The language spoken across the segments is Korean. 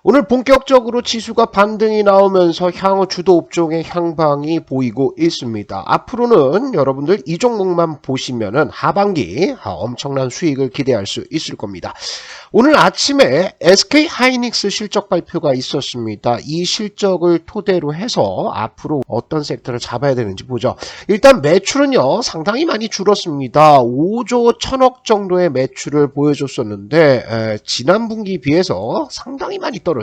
오늘 본격적으로 지수가 반등이 나오면서 향후 주도 업종의 향방이 보이고 있습니다. 앞으로는 여러분들 이 종목만 보시면은 하반기 엄청난 수익을 기대할 수 있을 겁니다. 오늘 아침에 SK 하이닉스 실적 발표가 있었습니다. 이 실적을 토대로 해서 앞으로 어떤 섹터를 잡아야 되는지 보죠. 일단 매출은요 상당히 많이 줄었습니다. 5조 1000억 정도의 매출을 보여줬었는데 지난 분기 비해서 상당히 많이 떨어졌죠.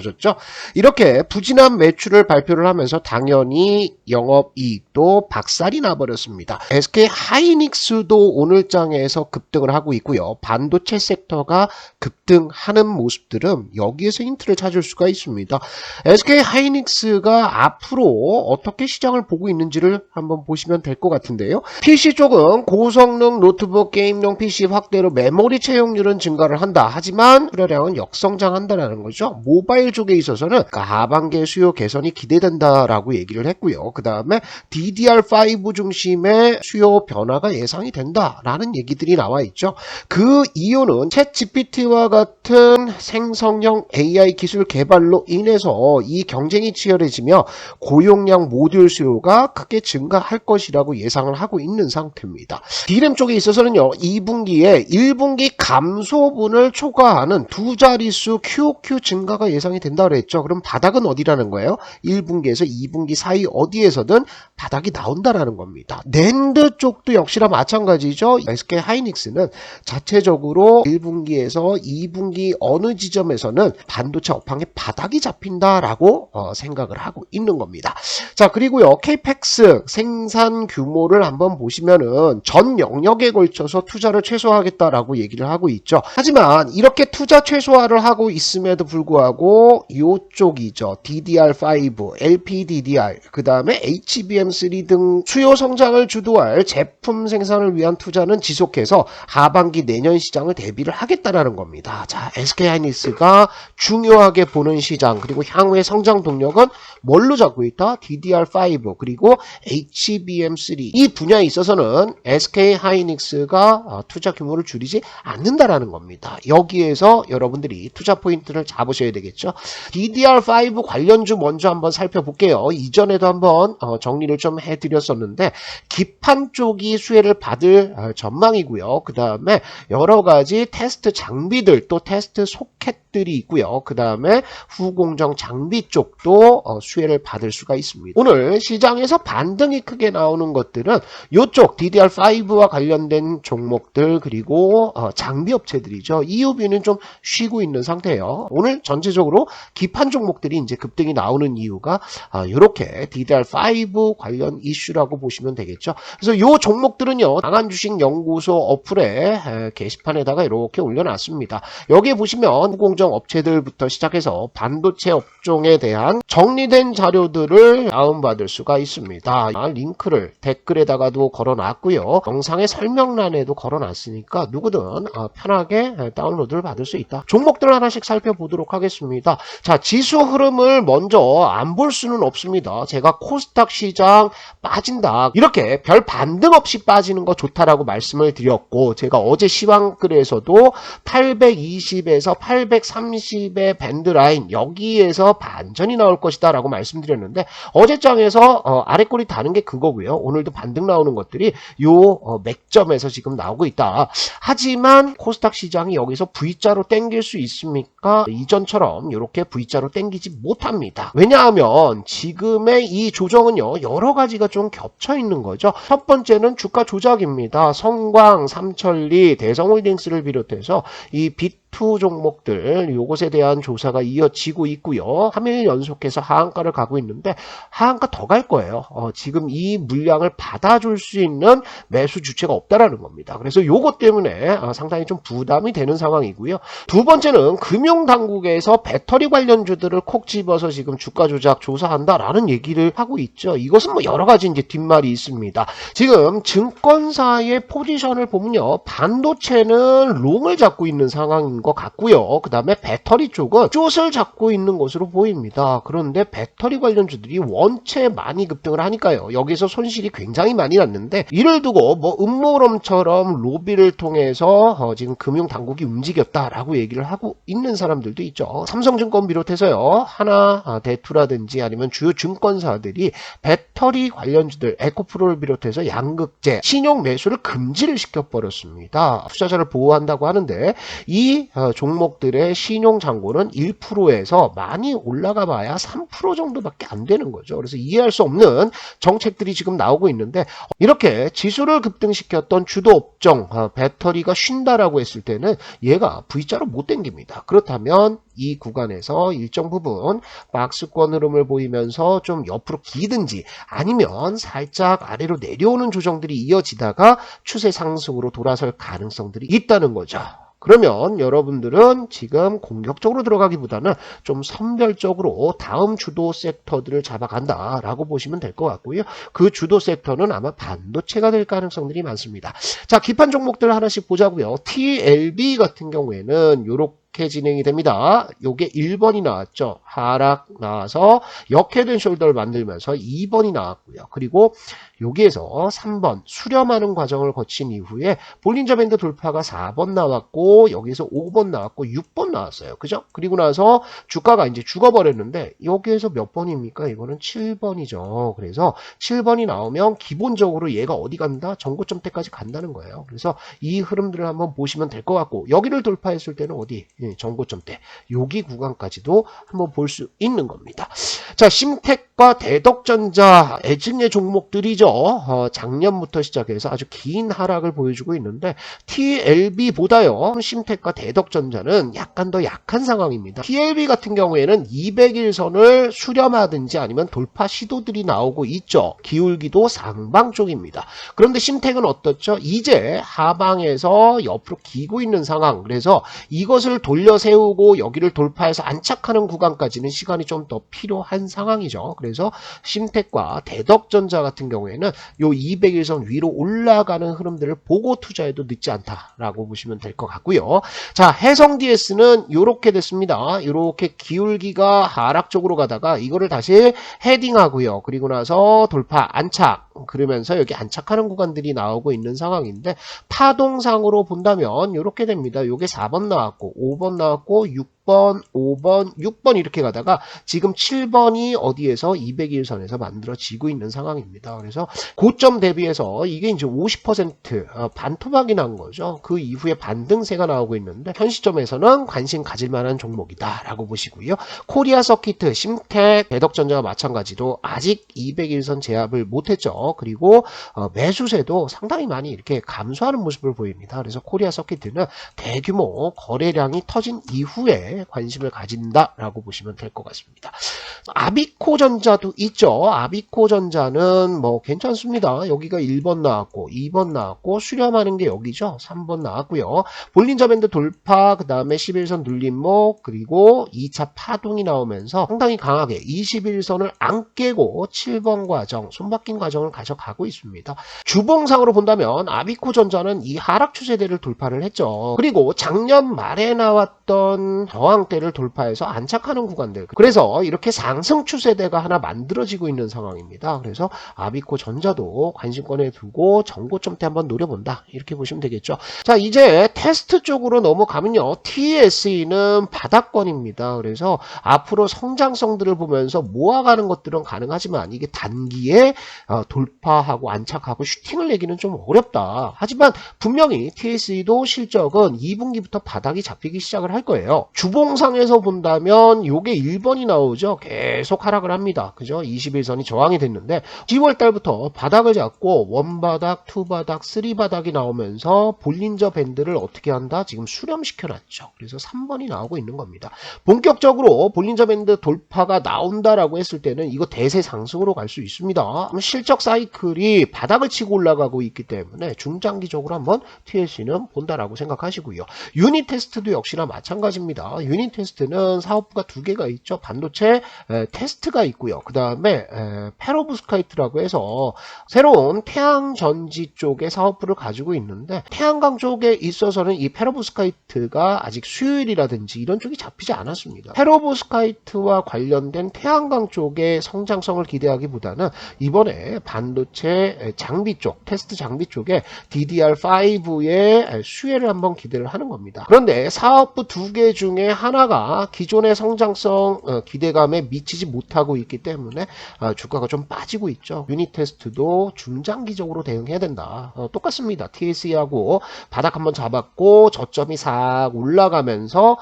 이렇게 부진한 매출을 발표를 하면서 당연히 영업이익도 박살이 나버렸습니다. SK 하이닉스도 오늘 장에서 급등을 하고 있고요. 반도체 섹터가 급등하는 모습들은 여기에서 힌트를 찾을 수가 있습니다. SK 하이닉스가 앞으로 어떻게 시장을 보고 있는지를 한번 보시면 될 것 같은데요. PC 쪽은 고성능 노트북 게임용 PC 확대로 메모리 채용률은 증가를 한다. 하지만 수요량은 역성장한다는 거죠. 모바일 쪽에 있어서는 하반기 수요 개선이 기대된다라고 얘기를 했고요. 그 다음에 DDR5 중심의 수요 변화가 예상이 된다라는 얘기들이 나와 있죠. 그 이유는 챗 GPT와 같은 생성형 AI 기술 개발로 인해서 이 경쟁이 치열해지며 고용량 모듈 수요가 크게 증가할 것이라고 예상을 하고 있는 상태입니다. D램 쪽에 있어서는요, 2분기에 1분기 감소분을 초과하는 두 자릿수 QOQ 증가가 예상이 된다 그랬죠. 그럼 바닥은 어디라는 거예요? 1분기에서 2분기 사이 어디에서든 바닥이 나온다라는 겁니다. 낸드 쪽도 역시나 마찬가지죠. SK 하이닉스는 자체적으로 1분기에서 2분기 어느 지점에서는 반도체 업황의 바닥이 잡힌다라고 생각을 하고 있는 겁니다. 자, 그리고요, 케이펙스 생산 규모를 한번 보시면은 전 영역에 걸쳐서 투자를 최소화하겠다라고 얘기를 하고 있죠. 하지만 이렇게 투자 최소화를 하고 있음에도 불구하고 이쪽이죠. DDR5, LPDDR, 그 다음에 HBM3 등 수요 성장을 주도할 제품 생산을 위한 투자는 지속해서 하반기 내년 시장을 대비를 하겠다라는 겁니다. 자, SK하이닉스가 중요하게 보는 시장, 그리고 향후의 성장 동력은 뭘로 잡고 있다? DDR5 그리고 HBM3 이 분야에 있어서는 SK하이닉스가 투자 규모를 줄이지 않는다라는 겁니다. 여기에서 여러분들이 투자 포인트를 잡으셔야 되겠죠. DDR5 관련주 먼저 한번 살펴볼게요. 이전에도 한번 정리를 좀 해드렸었는데 기판 쪽이 수혜를 받을 전망이고요. 그 다음에 여러 가지 테스트 장비들 또 테스트 소켓들이 있고요. 그 다음에 후공정 장비 쪽도 수혜를 받을 수가 있습니다. 오늘 시장에서 반등이 크게 나오는 것들은 이쪽 DDR5와 관련된 종목들 그리고 장비 업체들이죠. EUV는 좀 쉬고 있는 상태예요. 오늘 전체적으로 기판 종목들이 이제 급등이 나오는 이유가 이렇게 DDR5 관련 이슈라고 보시면 되겠죠. 그래서 이 종목들은요, 강한주식연구소 어플에 게시판에다가 이렇게 올려놨습니다. 여기에 보시면 후공정 업체들부터 시작해서 반도체 업종에 대한 정리된 자료들을 다운받을 수가 있습니다. 링크를 댓글에다가도 걸어놨고요. 영상의 설명란에도 걸어놨으니까 누구든 편하게 다운로드를 받을 수 있다. 종목들 하나씩 살펴보도록 하겠습니다. 자, 지수 흐름을 먼저 안 볼 수는 없습니다. 제가 코스닥 시장 빠진다, 이렇게 별 반등 없이 빠지는 거 좋다라고 말씀을 드렸고, 제가 어제 시황글에서도 820에서 830의 밴드라인 여기에서 반전이 나올 것이다 라고 말씀드렸는데, 어제장에서 아래꼬리 다는 게 그거고요. 오늘도 반등 나오는 것들이 요 맥점에서 지금 나오고 있다. 하지만 코스닥 시장이 여기서 V자로 땡길 수 있습니까? 이전처럼 이렇게 V자로 땡기지 못합니다. 왜냐하면 지금의 이 조정은요, 여러 가지가 좀 겹쳐 있는 거죠. 첫 번째는 주가 조작입니다. 성광, 삼천리, 대성홀딩스를 비롯해서 이 B2 종목들 요것에 대한 조사가 이어지고 있고요. 3일 연속해서 하한가를 가고 있는데 하한가 더 갈 거예요. 지금 이 물량을 받아줄 수 있는 매수 주체가 없다라는 겁니다. 그래서 요것 때문에 상당히 좀 부담이 되는 상황이고요. 두 번째는 금융당국에서 배터리 관련주들을 콕 집어서 지금 주가 조작 조사한다라는 얘기를 하고 있죠. 이것은 뭐 여러 가지 이제 뒷말이 있습니다. 지금 증권사의 포지션을 보면요, 반도체는 롱을 잡고 있는 상황인 있는 것 같고요. 그 다음에 배터리 쪽은 숏을 잡고 있는 것으로 보입니다. 그런데 배터리 관련주들이 원체 많이 급등을 하니까요. 여기서 손실이 굉장히 많이 났는데 이를 두고 뭐 음모론처럼 로비를 통해서 지금 금융당국이 움직였다라고 얘기를 하고 있는 사람들도 있죠. 삼성증권 비롯해서요. 하나, 대투라든지 아니면 주요 증권사들이 배터리 관련주들 에코프로를 비롯해서 양극재, 신용 매수를 금지를 시켜버렸습니다. 투자자를 보호한다고 하는데 이 종목들의 신용 잔고는 1%에서 많이 올라가 봐야 3% 정도밖에 안 되는 거죠. 그래서 이해할 수 없는 정책들이 지금 나오고 있는데 이렇게 지수를 급등시켰던 주도 업종 배터리가 쉰다라고 했을 때는 얘가 V자로 못 당깁니다. 그렇다면 이 구간에서 일정 부분 박스권 흐름을 보이면서 좀 옆으로 기든지 아니면 살짝 아래로 내려오는 조정들이 이어지다가 추세 상승으로 돌아설 가능성들이 있다는 거죠. 그러면 여러분들은 지금 공격적으로 들어가기보다는 좀 선별적으로 다음 주도 섹터들을 잡아간다라고 보시면 될 것 같고요. 그 주도 섹터는 아마 반도체가 될 가능성들이 많습니다. 자, 기판 종목들 하나씩 보자고요. TLB 같은 경우에는 이렇게 진행이 됩니다. 요게 1번이 나왔죠. 하락 나와서 역회된 숄더를 만들면서 2번이 나왔고요. 그리고 여기에서 3번 수렴하는 과정을 거친 이후에 볼린저 밴드 돌파가 4번 나왔고 여기서 5번 나왔고 6번 나왔어요. 그죠? 그리고 나서 주가가 이제 죽어버렸는데 여기에서 몇 번입니까? 이거는 7번이죠. 그래서 7번이 나오면 기본적으로 얘가 어디 간다? 전고점대까지 간다는 거예요. 그래서 이 흐름들을 한번 보시면 될 것 같고 여기를 돌파했을 때는 어디? 전고점대. 여기 구간까지도 한번 볼 수 있는 겁니다. 자, 심텍과 대덕전자 애증의 종목들이죠. 작년부터 시작해서 아주 긴 하락을 보여주고 있는데 TLB보다요 심텍과 대덕전자는 약간 더 약한 상황입니다. TLB 같은 경우에는 200일선을 수렴하든지 아니면 돌파 시도들이 나오고 있죠. 기울기도 상방 쪽입니다. 그런데 심텍은 어떻죠? 이제 하방에서 옆으로 기고 있는 상황. 그래서 이것을 돌려 세우고 여기를 돌파해서 안착하는 구간까지는 시간이 좀 더 필요한 상황이죠. 그래서 심텍과 대덕전자 같은 경우에는 요 200일선 위로 올라가는 흐름들을 보고 투자해도 늦지 않다라고 보시면 될 것 같고요. 자, 해성 DS는 이렇게 됐습니다. 이렇게 기울기가 하락 쪽으로 가다가 이거를 다시 헤딩하고요. 그리고 나서 돌파 안착 그러면서 여기 안착하는 구간들이 나오고 있는 상황인데 파동상으로 본다면 이렇게 됩니다. 요게 4번 나왔고 5번 나왔고 6번, 5번, 6번 이렇게 가다가 지금 7번이 어디에서 200일선에서 만들어지고 있는 상황입니다. 그래서 고점 대비해서 이게 이제 50% 반토막이 난 거죠. 그 이후에 반등세가 나오고 있는데 현 시점에서는 관심 가질 만한 종목이다라고 보시고요. 코리아 서키트, 심텍, 대덕전자와 마찬가지로 아직 200일선 제압을 못했죠. 그리고 매수세도 상당히 많이 이렇게 감소하는 모습을 보입니다. 그래서 코리아 서키트는 대규모 거래량이 터진 이후에 관심을 가진다라고 보시면 될 것 같습니다. 아비코전자도 있죠. 아비코전자는 뭐 괜찮습니다. 여기가 1번 나왔고 2번 나왔고 수렴하는 게 여기죠. 3번 나왔고요. 볼린저 밴드 돌파 그 다음에 11선 눌림목 그리고 2차 파동이 나오면서 상당히 강하게 21선을 안 깨고 7번 과정 손바뀐 과정을 가져가고 있습니다. 주봉상으로 본다면 아비코전자는 이 하락 추세대를 돌파를 했죠. 그리고 작년 말에 나왔던 저항대를 돌파해서 안착하는 구간들 그래서 이렇게 상승 추세대가 하나 만들어지고 있는 상황입니다. 그래서 아비코전자도 관심권에 두고 전고점대 한번 노려본다 이렇게 보시면 되겠죠. 자, 이제 테스트 쪽으로 넘어가면요. TSE는 바닥권입니다. 그래서 앞으로 성장성들을 보면서 모아가는 것들은 가능하지만 이게 단기에 돌파하고 안착하고 슈팅을 내기는 좀 어렵다. 하지만 분명히 TSE도 실적은 2분기부터 바닥이 잡히기 시작을 할 거예요. 주봉상에서 본다면 요게 1번이 나오죠. 계속 하락을 합니다. 그죠? 21선이 저항이 됐는데 10월 달부터 바닥을 잡고 원바닥, 투바닥, 쓰리바닥이 나오면서 볼린저 밴드를 어떻게 한다? 지금 수렴시켜놨죠. 그래서 3번이 나오고 있는 겁니다. 본격적으로 볼린저 밴드 돌파가 나온다라고 했을 때는 이거 대세 상승으로 갈 수 있습니다. 실적 사이클이 바닥을 치고 올라가고 있기 때문에 중장기적으로 한번 TSE는 본다라고 생각하시고요. 유닛 테스트도 역시나 마찬가지입니다. 유닛 테스트는 사업부가 두 개가 있죠. 반도체 테스트가 있고요. 그 다음에 페로브스카이트라고 해서 새로운 태양전지 쪽의 사업부를 가지고 있는데 태양광 쪽에 있어서는 이 페로브스카이트가 아직 수요일이라든지 이런 쪽이 잡히지 않았습니다. 페로브스카이트와 관련된 태양광 쪽의 성장성을 기대하기보다는 이번에 반도체 장비 쪽, 테스트 장비 쪽에 DDR5의 수혜를 한번 기대를 하는 겁니다. 그런데 사업부 두 개 중에 하나가 기존의 성장성 기대감에 미치지 못하고 있기 때문에 주가가 좀 빠지고 있죠. 유닛 테스트도 중장기적으로 대응해야 된다. 똑같습니다. TSE하고 바닥 한번 잡았고 저점이 싹 올라가면서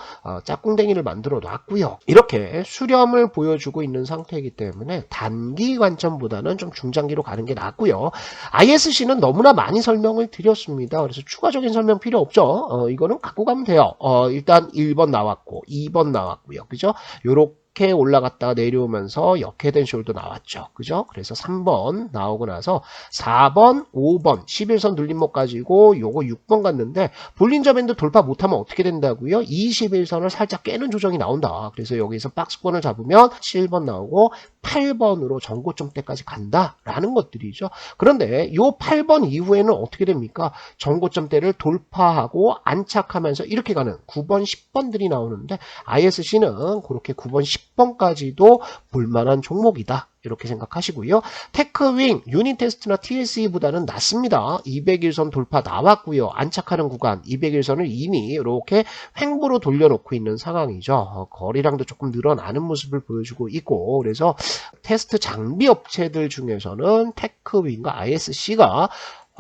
짝꿍댕이를 만들어 놨고요. 이렇게 수렴을 보여주고 있는 상태이기 때문에 단기 관점보다는 좀 중장기로 가는 게 낫고요. ISC는 너무나 많이 설명을 드렸습니다. 그래서 추가적인 설명 필요 없죠. 이거는 갖고 가면 돼요. 일단 1번 나왔고 2번 나왔고요. 그죠? 요렇게 올라갔다가 내려오면서 역회된 숄도 나왔죠. 그죠? 그래서 3번 나오고 나서 4번, 5번 11선 눌림목 가지고 요거 6번 갔는데 볼린저 밴드 돌파 못하면 어떻게 된다고요? 21선을 살짝 깨는 조정이 나온다. 그래서 여기서 박스권을 잡으면 7번 나오고 8번으로 전고점대까지 간다라는 것들이죠. 그런데 요 8번 이후에는 어떻게 됩니까? 전고점대를 돌파하고 안착하면서 이렇게 가는 9번, 10번들이 나오는데 ISC는 그렇게 9번, 10번까지도 볼만한 종목이다. 이렇게 생각하시고요. 테크윙, 유닛 테스트나 TSE보다는 낮습니다. 200일선 돌파 나왔고요. 안착하는 구간 200일선을 이미 이렇게 횡보로 돌려놓고 있는 상황이죠. 거래량도 조금 늘어나는 모습을 보여주고 있고 그래서 테스트 장비 업체들 중에서는 테크윙과 ISC가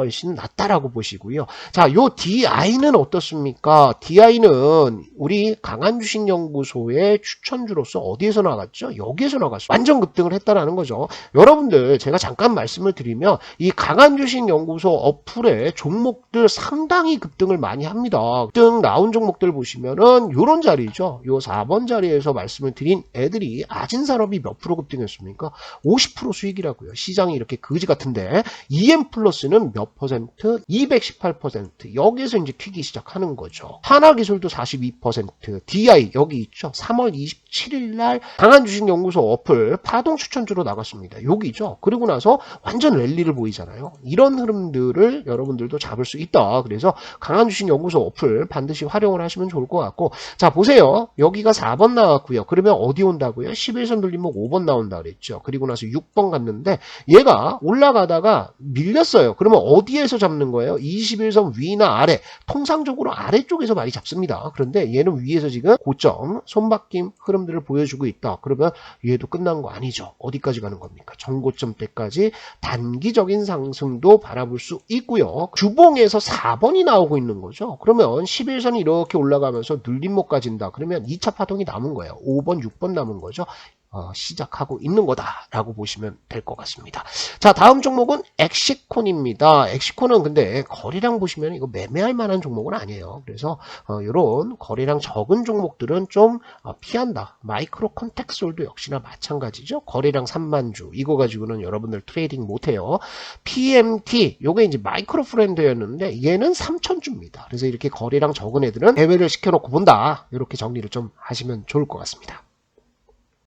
훨씬 낫다라고 보시고요. 자, 요 DI는 어떻습니까? DI는 우리 강한주식연구소의 추천주로서 어디에서 나갔죠? 여기에서 나갔어요. 완전 급등을 했다라는 거죠. 여러분들 제가 잠깐 말씀을 드리면 이 강한주식연구소 어플의 종목들 상당히 급등을 많이 합니다. 급등 나온 종목들 보시면은 요런 자리죠. 요 4번 자리에서 말씀을 드린 애들이 아진산업이 몇 프로 급등했습니까? 50% 수익이라고요. 시장이 이렇게 거지 같은데 EM 플러스는 몇 퍼센트? 218%. 여기에서 이제 튀기 시작하는 거죠. 하나기술도 42%. DI 여기 있죠. 3월 27일 날 강한주식연구소 어플 파동 추천주로 나갔습니다. 여기죠. 그리고 나서 완전 랠리를 보이잖아요. 이런 흐름들을 여러분들도 잡을 수 있다. 그래서 강한주식연구소 어플 반드시 활용을 하시면 좋을 것 같고 자 보세요. 여기가 4번 나왔고요. 그러면 어디 온다고요? 11선 돌림목 5번 나온다 그랬죠. 그리고 나서 6번 갔는데 얘가 올라가다가 밀렸어요. 그러면 어디에서 잡는 거예요? 21선 위나 아래, 통상적으로 아래쪽에서 많이 잡습니다. 그런데 얘는 위에서 지금 고점, 손바뀜 흐름들을 보여주고 있다. 그러면 얘도 끝난 거 아니죠. 어디까지 가는 겁니까? 전고점 때까지 단기적인 상승도 바라볼 수 있고요. 주봉에서 4번이 나오고 있는 거죠. 그러면 11선이 이렇게 올라가면서 눌림목 가진다. 그러면 2차 파동이 남은 거예요. 5번, 6번 남은 거죠. 시작하고 있는 거다라고 보시면 될 것 같습니다. 자, 다음 종목은 엑시콘입니다. 엑시콘은 근데 거래량 보시면 이거 매매할 만한 종목은 아니에요. 그래서 이런 거래량 적은 종목들은 좀 피한다. 마이크로 컨택솔도 역시나 마찬가지죠. 거래량 3만 주 이거 가지고는 여러분들 트레이딩 못해요. PMT 요게 이제 마이크로 프렌드였는데 얘는 3천 주입니다. 그래서 이렇게 거래량 적은 애들은 대회를 시켜놓고 본다. 이렇게 정리를 좀 하시면 좋을 것 같습니다.